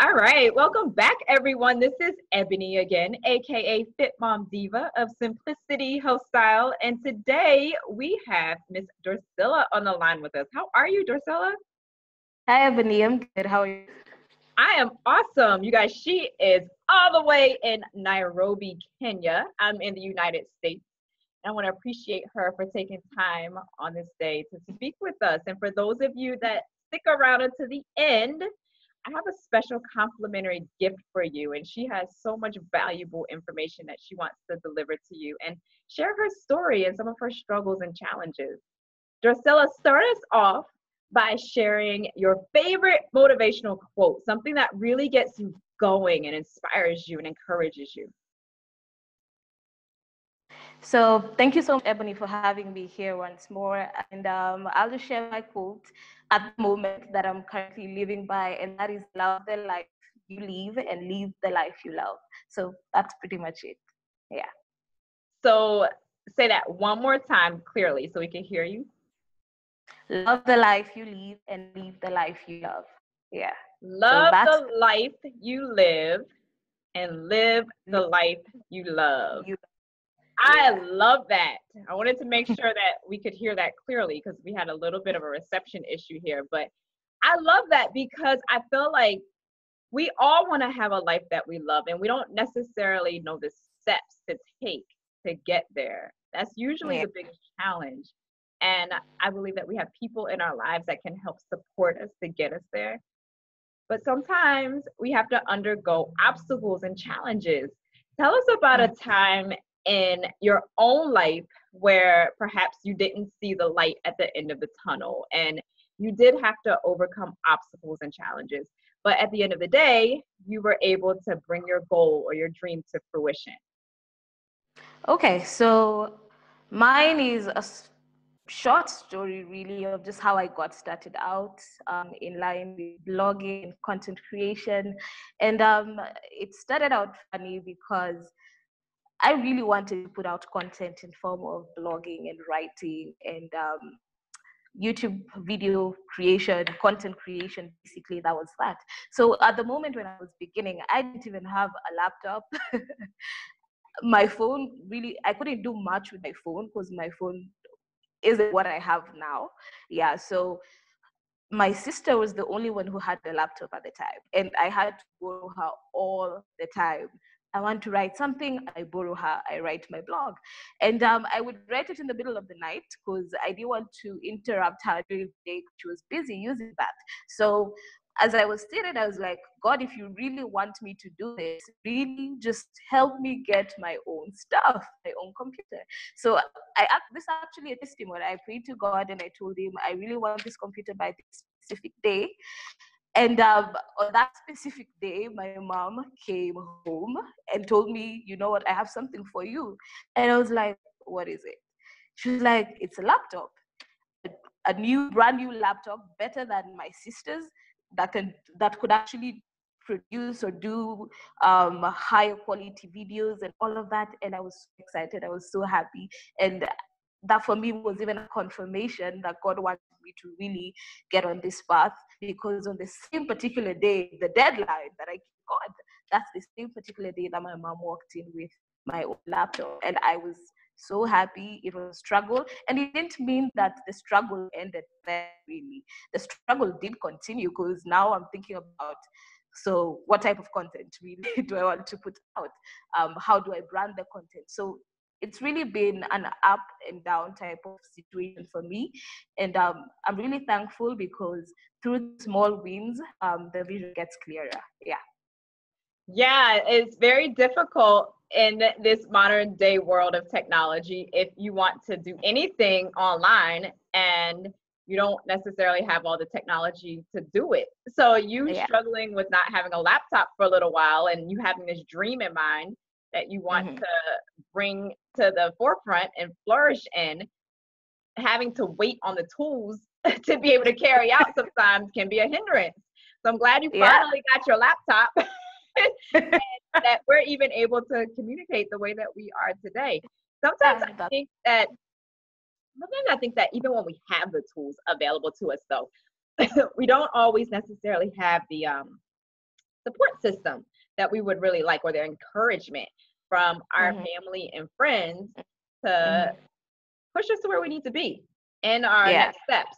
All right, welcome back, everyone. This is Ebony again, a.k.a. Fit Mom Diva of Simplicity Health Style. And today we have Miss Dorsila on the line with us. How are you, Dorsila? Hi, Ebony. I'm good. How are you? I am awesome. You guys, she is all the way in Nairobi, Kenya. I'm in the United States. I want to appreciate her for taking time on this day to speak with us. And for those of you that stick around until the end, I have a special complimentary gift for you. And she has so much valuable information that she wants to deliver to you and share her story and some of her struggles and challenges. Drusilla, start us off by sharing your favorite motivational quote, something that really gets you going and inspires you and encourages you. So, thank you so much, Ebony, for having me here once more. And I'll just share my quote at the moment that I'm currently living by, and that is love the life you live and live the life you love. So, that's pretty much it. Yeah. So say that one more time clearly so we can hear you. Love the life you live and live the life you love. Yeah. So, Love that's the life you live and live the life you love. you. I Yeah. love that. I wanted to make sure that we could hear that clearly because we had a little bit of a reception issue here. But I love that because I feel like we all want to have a life that we love, and we don't necessarily know the steps to take to get there. That's usually Yeah. the biggest challenge. And I believe that we have people in our lives that can help support us to get us there. But sometimes we have to undergo obstacles and challenges. Tell us about a time in your own life where perhaps you didn't see the light at the end of the tunnel and you did have to overcome obstacles and challenges. But at the end of the day, you were able to bring your goal or your dream to fruition. Okay, so mine is short story really of just how I got started out in line with blogging and content creation. And it started out funny because I really wanted to put out content in form of blogging and writing and YouTube video creation, content creation, basically that was that. So at the moment when I was beginning, I didn't even have a laptop. My phone really, I couldn't do much with my phone because my phone isn't what I have now. Yeah, so my sister was the only one who had the laptop at the time, and I had to borrow her all the time. I want to write something, I borrow her, I write my blog. And I would write it in the middle of the night because I didn't want to interrupt her during the day. She was busy using that. So as I was sitting, I was like, God, if you really want me to do this, really just help me get my own stuff, my own computer. So this is actually a testimony. I prayed to God and I told him, I really want this computer by this specific day. And on that specific day, my mom came home and told me, you know what, I have something for you. And I was like, what is it? She was like, it's a laptop, a brand new laptop, better than my sister's, that could actually produce or do higher quality videos and all of that. And I was so excited. I was so happy. And that for me was even a confirmation that God wanted me to really get on this path, because on the same particular day, the deadline that I gave God, that's the same particular day that my mom walked in with my own laptop. And I was so happy. It was a struggle. And it didn't mean that the struggle ended there, really. The struggle did continue because now I'm thinking about, so what type of content really do I want to put out? How do I brand the content? So it's really been an up and down type of situation for me. And I'm really thankful because through the small wins, the vision gets clearer. Yeah. Yeah, it's very difficult in this modern day world of technology if you want to do anything online and you don't necessarily have all the technology to do it. So you Yeah. struggling with not having a laptop for a little while and you having this dream in mind that you want Mm-hmm. to bring to the forefront and flourish in, having to wait on the tools to be able to carry out sometimes can be a hindrance. So I'm glad you Yeah. finally got your laptop and that we're even able to communicate the way that we are today. Sometimes I That, think that even when we have the tools available to us though, we don't always necessarily have support system that we would really like, or the encouragement from our family and friends to push us to where we need to be in our next steps.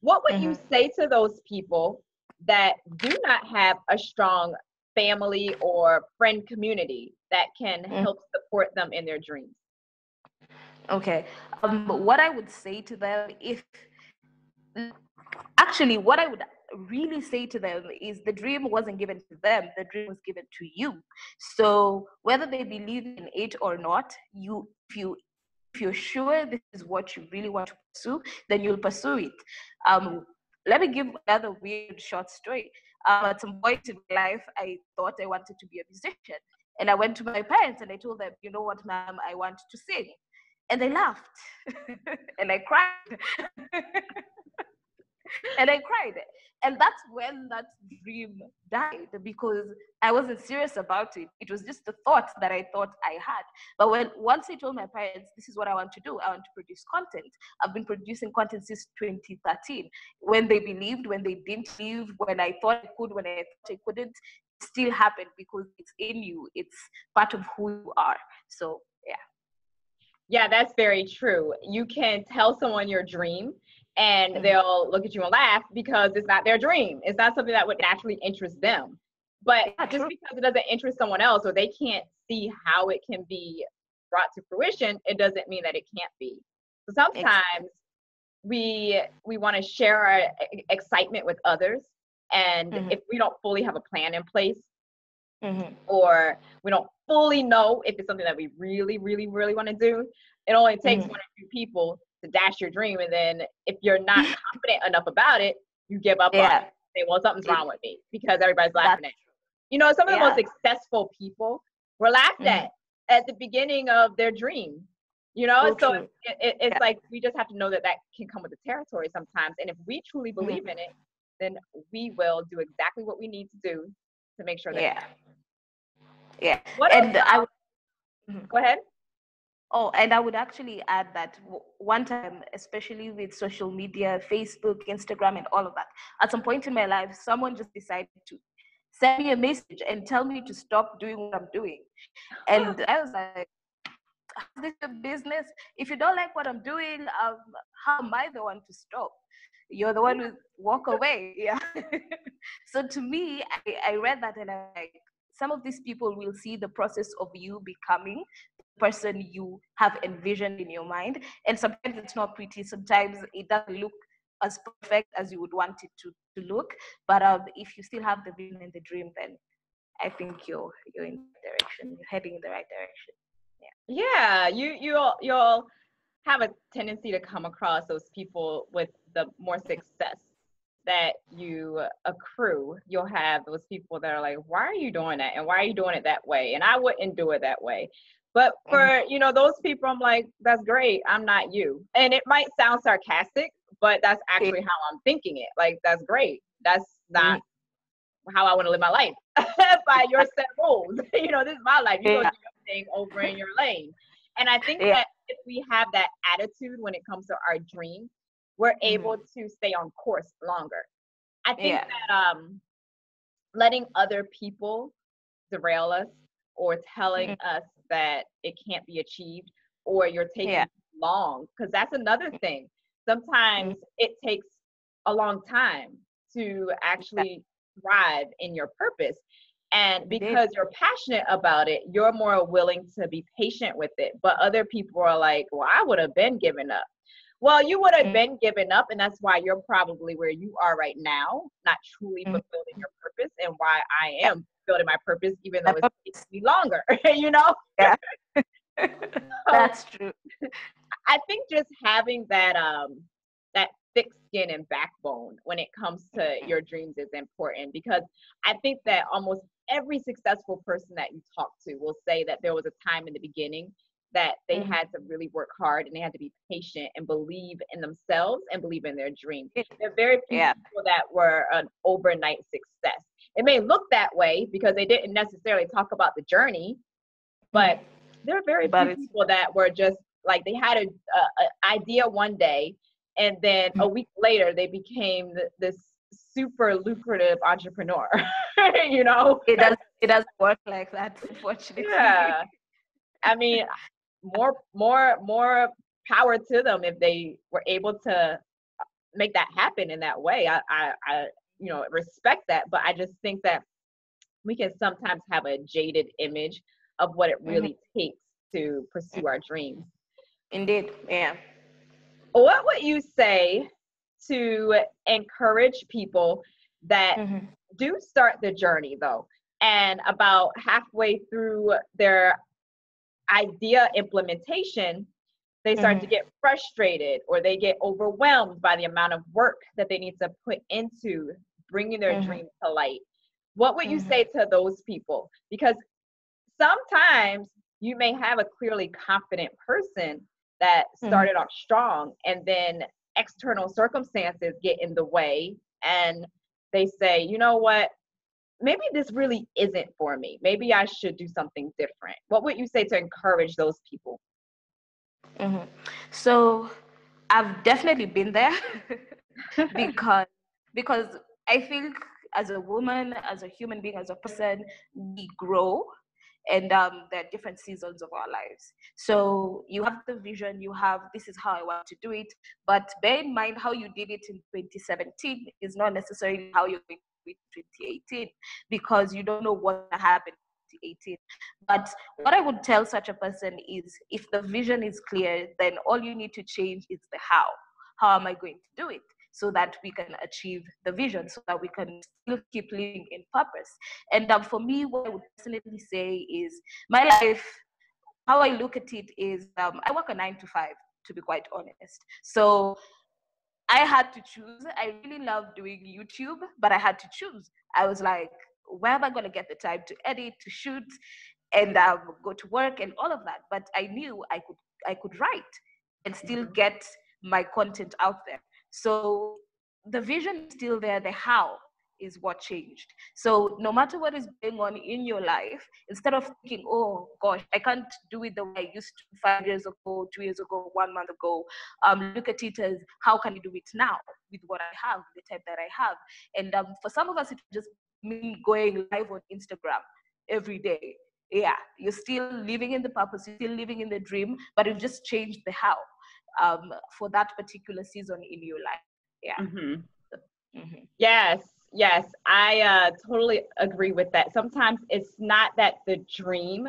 What would you say to those people that do not have a strong family or friend community that can help support them in their dreams? Okay. What I would say to them, what I would really say to them is the dream wasn't given to them, the dream was given to you. So whether they believe in it or not, if you're sure this is what you really want to pursue, then you'll pursue it. Let me give another weird short story. At some point in my life, I thought I wanted to be a musician. And I went to my parents and I told them, you know what, ma'am, I want to sing. And they laughed. And I cried. And I cried. And that's when that dream died, because I wasn't serious about it. It was just the thought that I thought I had. But once I told my parents, this is what I want to do, I want to produce content. I've been producing content since 2013. When they believed, when they didn't believe, when I thought I could, when I thought I couldn't, it still happened because it's in you. It's part of who you are. So, yeah. Yeah, that's very true. You can tell someone your dream and they'll look at you and laugh because it's not their dream. It's not something that would naturally interest them. But just because it doesn't interest someone else, or they can't see how it can be brought to fruition, it doesn't mean that it can't be. So sometimes we want to share our excitement with others. And if we don't fully have a plan in place, or we don't fully know if it's something that we really, really, really want to do, it only takes one or two people to dash your dream. And then if you're not confident enough about it, you give up on it. Say, well, something's wrong with me because everybody's laughing at you. You know, some of the most successful people were laughed at the beginning of their dream. You know, so it's like we just have to know that can come with the territory sometimes. And if we truly believe in it, then we will do exactly what we need to do to make sure that What and else? Go ahead. Oh, and I would actually add that one time, especially with social media, Facebook, Instagram, and all of that, at some point in my life, someone just decided to send me a message and tell me to stop doing what I'm doing. And I was like, how's this your business? If you don't like what I'm doing, how am I the one to stop? You're the one who walk away. Yeah. So to me, I read that and I'm like, some of these people will see the process of you becoming the person you have envisioned in your mind. And sometimes it's not pretty. Sometimes it doesn't look as perfect as you would want it to look. But if you still have the vision and the dream, then I think you're in the direction. You're heading in the right direction. Yeah, you'll have a tendency to come across those people with the more success that you accrue. You'll have those people that are like, why are you doing that? And why are you doing it that way? And I wouldn't do it that way. But for, those people, I'm like, that's great. I'm not you. And it might sound sarcastic, but that's actually how I'm thinking it. Like, that's great. That's not how I want to live my life by your set rules. This is my life. You go do your thing over in your lane. And I think that if we have that attitude when it comes to our dream, we're able to stay on course longer. I think that letting other people derail us or telling us that it can't be achieved or you're taking long, because that's another thing. Sometimes it takes a long time to actually thrive in your purpose. And because you're passionate about it, you're more willing to be patient with it. But other people are like, well, I would have been giving up. Well, you would have been giving up, and that's why you're probably where you are right now, not truly fulfilling your purpose, and why I am fulfilling my purpose, even though it takes me longer, Yeah. So, that's true. I think just having that thick skin and backbone when it comes to your dreams is important, because I think that almost every successful person that you talk to will say that there was a time in the beginning that they had to really work hard and they had to be patient and believe in themselves and believe in their dream. There are very few people that were an overnight success. It may look that way because they didn't necessarily talk about the journey, but there are very few people that were just like, they had a idea one day and then a week later they became this super lucrative entrepreneur, you know? It doesn't work like that, unfortunately. Yeah. I mean, more power to them if they were able to make that happen in that way. I respect that, but I just think that we can sometimes have a jaded image of what it Mhm. really takes to pursue our dreams. Indeed, yeah. What would you say to encourage people that Mm-hmm. do start the journey though, and about halfway through their idea implementation, they start to Mm-hmm. get frustrated or they get overwhelmed by the amount of work that they need to put into bringing their Mm-hmm. dream to light? What would you Mm-hmm. say to those people? Because sometimes you may have a clearly confident person that Mm-hmm. started off strong and then external circumstances get in the way and they say, you know what, maybe this really isn't for me. Maybe I should do something different. What would you say to encourage those people? Mm-hmm. So I've definitely been there because because I think as a woman, as a human being, as a person, we grow, and there are different seasons of our lives. So you have the vision, you have this is how I want to do it, but bear in mind how you did it in 2017 is not necessarily how you're going to do it in 2018, because you don't know what happened in 2018. But what I would tell such a person is, if the vision is clear, then all you need to change is the how. How am I going to do it so that we can achieve the vision, so that we can still keep living in purpose? And for me, what I would definitely say is, my life, how I look at it is, I work a 9 to 5, to be quite honest. So I had to choose. I really love doing YouTube, but I had to choose. I was like, where am I going to get the time to edit, to shoot, and go to work and all of that? But I knew I could write and still Mhm. get my content out there. So the vision is still there. The how is what changed. So no matter what is going on in your life, instead of thinking, oh gosh, I can't do it the way I used to 5 years ago, 2 years ago, 1 month ago, look at it as, how can I do it now with what I have, the time that I have? And for some of us, it just mean going live on Instagram every day. Yeah, you're still living in the purpose, you're still living in the dream, but you've just changed the how for that particular season in your life. Yeah. Mhm. Mm-hmm. Yes, yes, I totally agree with that. Sometimes it's not that the dream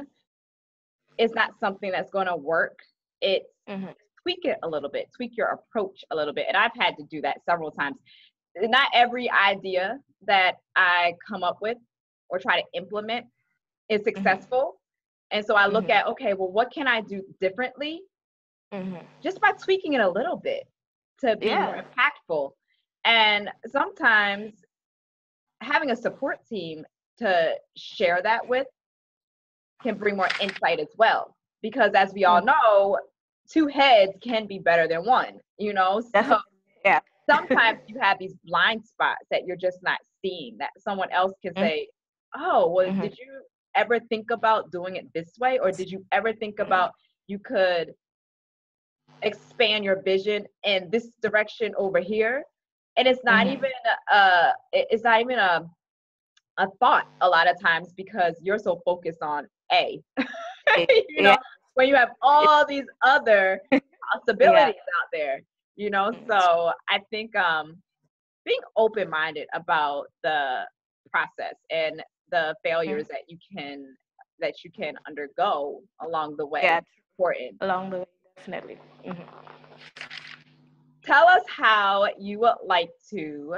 is not something that's going to work. It's Mm-hmm. tweak it a little bit, tweak your approach a little bit. And I've had to do that several times. Not every idea that I come up with or try to implement is Mm-hmm. successful. And so I look Mm-hmm. at, okay, well, what can I do differently Mm-hmm. just by tweaking it a little bit to be more Yeah. impactful? And sometimes having a support team to share that with can bring more insight as well. Because as we all Mm-hmm. know, two heads can be better than one, you know? So Definitely. Yeah. sometimes you have these blind spots that you're just not seeing, that someone else can Mm-hmm. say, oh, well, Mm-hmm. did you ever think about doing it this way? Or did you ever think about you could expand your vision in this direction over here? And it's not Mm-hmm. even it's not even a thought a lot of times because you're so focused on A. You Yeah. know, when you have all these other Yeah. possibilities out there, you know. So I think being open-minded about the process and the Mm-hmm. failures that you can undergo along the way Yeah. is important. Along the way, definitely. Mm-hmm. Tell us how you would like to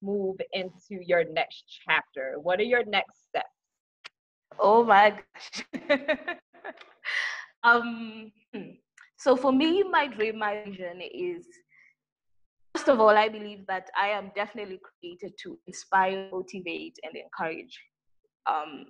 move into your next chapter. What are your next steps? Oh my gosh. um, hmm. So for me, my dream, my vision is, first of all, I believe that I am definitely created to inspire, motivate, and encourage. Um,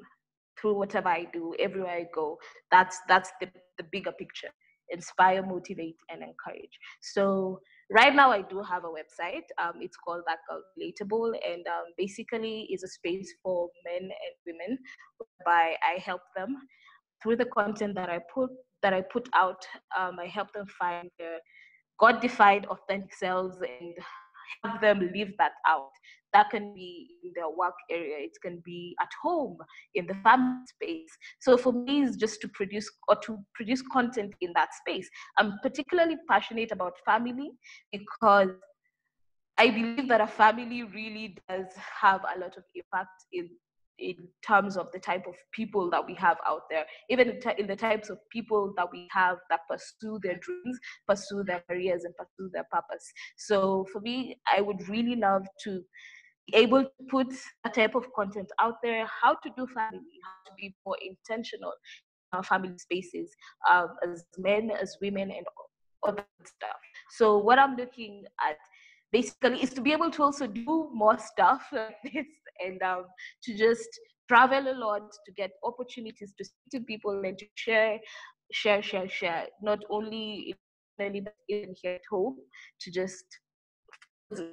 through whatever I do, everywhere I go, that's the bigger picture. Inspire, motivate, and encourage. So right now I do have a website. It's called That Girl Relatable, and basically is a space for men and women, whereby I help them through the content that I put out. I help them find their God-defined authentic selves and have them live that out. That can be in their work area. It can be at home, in the family space. So for me, it's just to produce content in that space. I'm particularly passionate about family because I believe that a family really does have a lot of impact in terms of the type of people that we have out there, even in the types of people that we have that pursue their dreams, pursue their careers, and pursue their purpose. So for me, I would really love to be able to put that type of content out there, how to do family, how to be more intentional in our family spaces, as men, as women, and other stuff. So what I'm looking at basically is to be able to also do more stuff like this, and to just travel a lot, to get opportunities to speak to people and to share, not only internally but even here at home, to just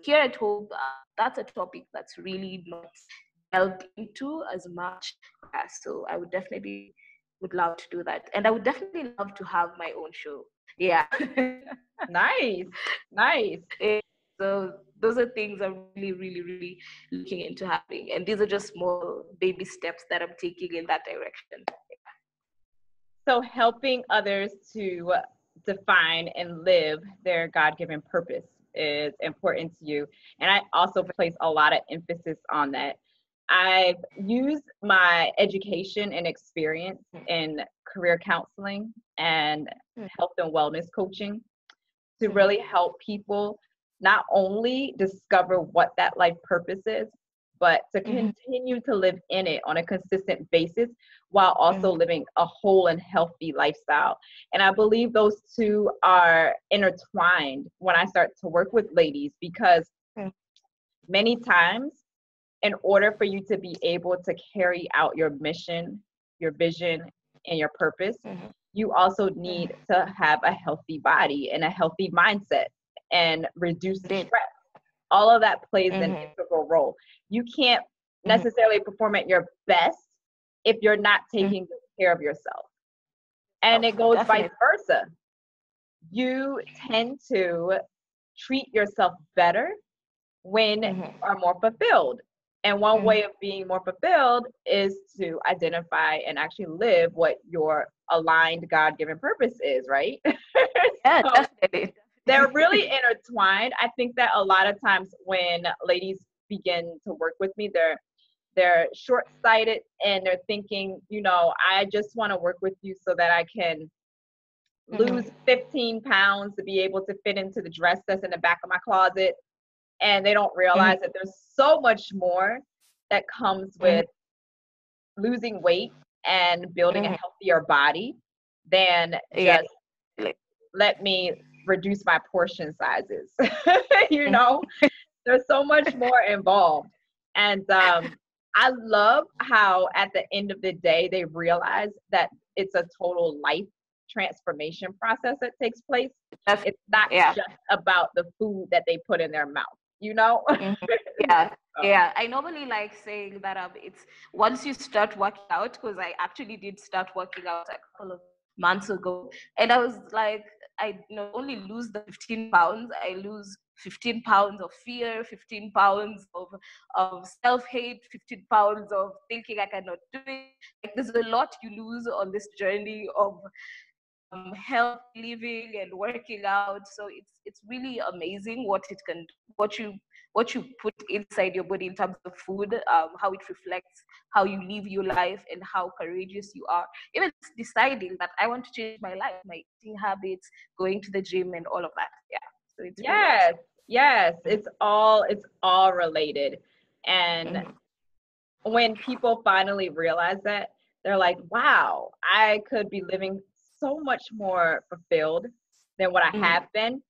here at home. That's a topic that's really not delved into as much. So I would definitely would love to do that, and I would definitely love to have my own show. Yeah. Nice. So those are things I'm really looking into having, and these are just small baby steps that I'm taking in that direction. So helping others to define and live their God-given purpose is important to you. And I also place a lot of emphasis on that. I've used my education and experience in career counseling and health and wellness coaching to really help people not only discover what that life purpose is, but to continue to live in it on a consistent basis while also living a whole and healthy lifestyle. And I believe those two are intertwined when I start to work with ladies, because many times, in order for you to be able to carry out your mission, your vision, and your purpose, you also need to have a healthy body and a healthy mindset and reduce stress. All of that plays an integral role. You can't necessarily perform at your best if you're not taking good care of yourself. And it goes vice versa. You tend to treat yourself better when you are more fulfilled. And one way of being more fulfilled is to identify and actually live what your aligned God-given purpose is, right? Yeah, definitely. They're really intertwined. I think that a lot of times when ladies begin to work with me, they're short-sighted and they're thinking, I just want to work with you so that I can lose 15 pounds to be able to fit into the dress that's in the back of my closet. And they don't realize that there's so much more that comes with losing weight and building a healthier body than just let me reduce my portion sizes. There's so much more involved. And I love how at the end of the day, they realize that it's a total life transformation process that takes place. It's not just about the food that they put in their mouth. Yeah. I normally like saying that it's once you start working out, because I actually did start working out a couple of months ago, and I was like, I not only lose the 15 pounds, I lose 15 pounds of fear, 15 pounds of self-hate, 15 pounds of thinking I cannot do it. Like, there's a lot you lose on this journey of health living and working out. So it's really amazing what it can do, what you put inside your body in terms of food, how it reflects how you live your life and how courageous you are. Even deciding that I want to change my life, my eating habits, going to the gym, and all of that. Yeah. So it's yes, it's all related. And when people finally realize that, they're like, wow, I could be living so much more fulfilled than what I have been.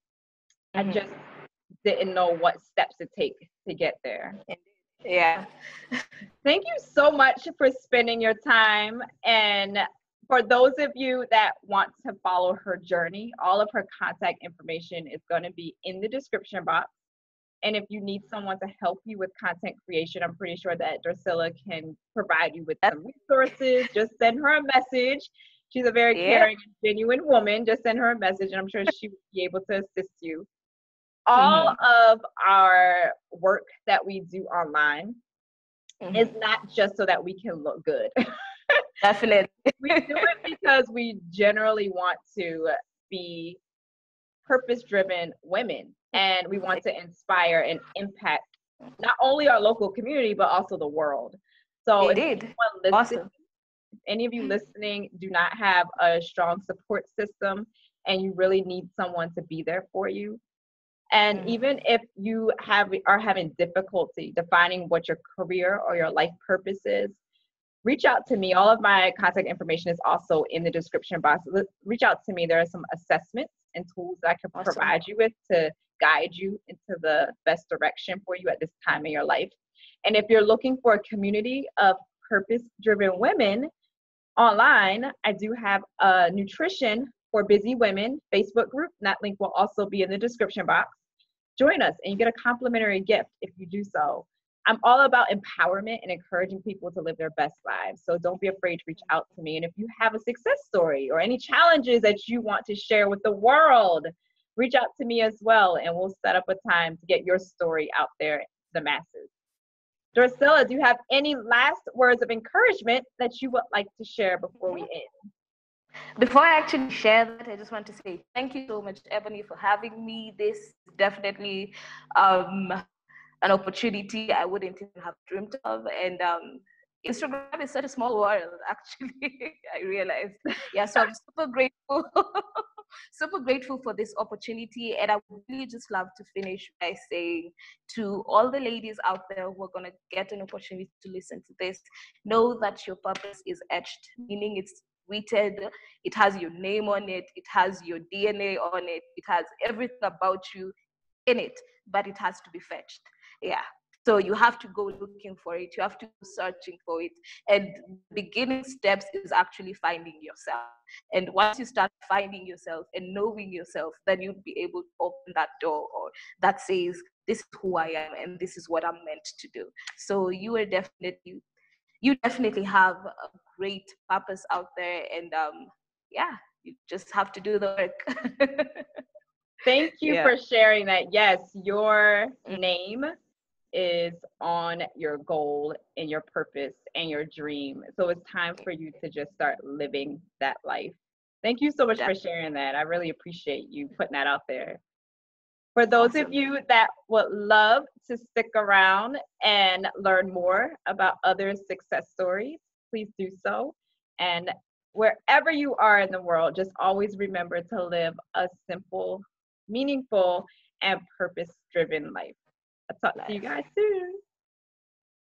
I just didn't know what steps to take to get there. Yeah. Thank you so much for spending your time. And for those of you that want to follow her journey, all of her contact information is going to be in the description box. And if you need someone to help you with content creation, I'm pretty sure that Dorsila can provide you with some resources. Just send her a message. She's a very caring and genuine woman. Just send her a message, and I'm sure she will be able to assist you. all Mm-hmm. of our work that we do online is Mm-hmm. not just so that we can look good. Definitely. We do it because we generally want to be purpose-driven women, and we want to inspire and impact not only our local community but also the world. So if Indeed. anyone listening, Awesome. any of you listening do not have a strong support system and you really need someone to be there for you, and Mm-hmm. even if you are having difficulty defining what your career or your life purpose is, reach out to me. All of my contact information is also in the description box. Reach out to me. There are some assessments and tools that I can Awesome. provide you with to guide you into the best direction for you at this time in your life. And if you're looking for a community of purpose-driven women online, I do have a nutrition for busy women Facebook group. That link will also be in the description box. Join us and you get a complimentary gift if you do so. I'm all about empowerment and encouraging people to live their best lives. So don't be afraid to reach out to me. And if you have a success story or any challenges that you want to share with the world, reach out to me as well. And we'll set up a time to get your story out there to the masses. Dorsila, do you have any last words of encouragement that you would like to share before we end? Before I actually share that, I just want to say thank you so much, Ebony, for having me. This is definitely an opportunity I wouldn't even have dreamt of. And Instagram is such a small world, actually, I realized. Yeah, so I'm super grateful, super grateful for this opportunity. And I would really just love to finish by saying to all the ladies out there who are going to get an opportunity to listen to this, know that your purpose is etched, meaning it's written, it has your name on it, it has your DNA on it, it has everything about you in it, but it has to be fetched. Yeah. So you have to go looking for it, you have to go searching for it. And the beginning steps is actually finding yourself. And once you start finding yourself and knowing yourself, then you'll be able to open that door or that says, this is who I am and this is what I'm meant to do. So you definitely have a great purpose out there. And yeah, you just have to do the work. Thank you Yeah. for sharing that. Yes, your name is on your goal and your purpose and your dream. So it's time for you to just start living that life. Thank you so much for sharing that. I really appreciate you putting that out there. For those of Awesome. you that would love to stick around and learn more about other success stories, please do so. And wherever you are in the world, just always remember to live a simple, meaningful, and purpose driven life. I'll talk to you Life. guys soon.